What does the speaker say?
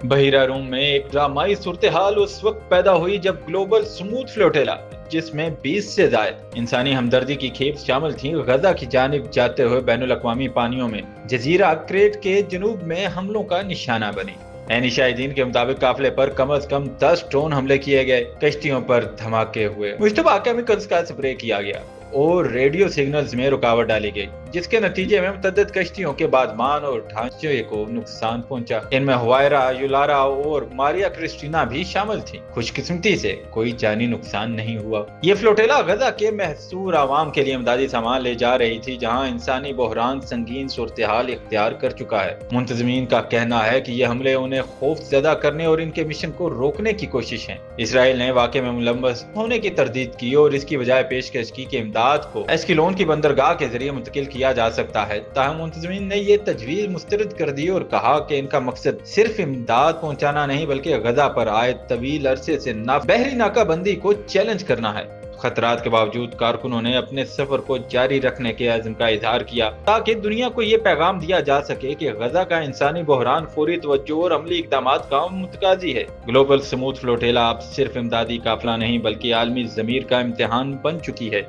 بحیرہ روم میں ایک ڈرامائی صورتحال اس وقت پیدا ہوئی جب گلوبل سموتھ فلوٹیلا، جس میں 20 سے زائد انسانی ہمدردی کی کھیپ شامل تھیں، غزہ کی جانب جاتے ہوئے بین الاقوامی پانیوں میں جزیرہ کریٹ کے جنوب میں حملوں کا نشانہ بنی۔ عینی شاہدین کے مطابق قافلے پر کم از کم 10 ڈرون حملے کیے گئے، کشتیوں پر دھماکے ہوئے، مشتبہ کیمیکلز کا اسپرے کیا گیا اور ریڈیو سگنلز میں رکاوٹ ڈالی گئی، جس کے نتیجے میں متعدد کشتیوں کے بادمان اور ڈھانچے کو نقصان پہنچا۔ ان میں ہوائرا، یولارا اور ماریا کرسٹینا بھی شامل تھیں۔ خوش قسمتی سے کوئی جانی نقصان نہیں ہوا۔ یہ فلوٹیلا غزہ کے محصور عوام کے لیے امدادی سامان لے جا رہی تھی، جہاں انسانی بحران سنگین صورتحال اختیار کر چکا ہے۔ منتظمین کا کہنا ہے کہ یہ حملے انہیں خوف زدہ کرنے اور ان کے مشن کو روکنے کی کوشش ہیں۔ اسرائیل نے واقعے میں ملوث ہونے کی تردید کی اور اس کی بجائے پیشکش کی کہ امداد کو ایسکلون کی بندرگاہ کے ذریعے منتقل کیا جا سکتا ہے، تاہم منتظمین نے یہ تجویز مسترد کر دی اور کہا کہ ان کا مقصد صرف امداد پہنچانا نہیں بلکہ غزہ پر عائد طویل عرصے سے بحری ناکہ بندی کو چیلنج کرنا ہے۔ خطرات کے باوجود کارکنوں نے اپنے سفر کو جاری رکھنے کے عزم کا اظہار کیا تاکہ دنیا کو یہ پیغام دیا جا سکے کہ غزہ کا انسانی بحران فوری توجہ اور عملی اقدامات کا متقاضی ہے۔ گلوبل سموتھ فلوٹیلا اب صرف امدادی قافلہ نہیں بلکہ عالمی ضمیر کا امتحان بن چکی ہے۔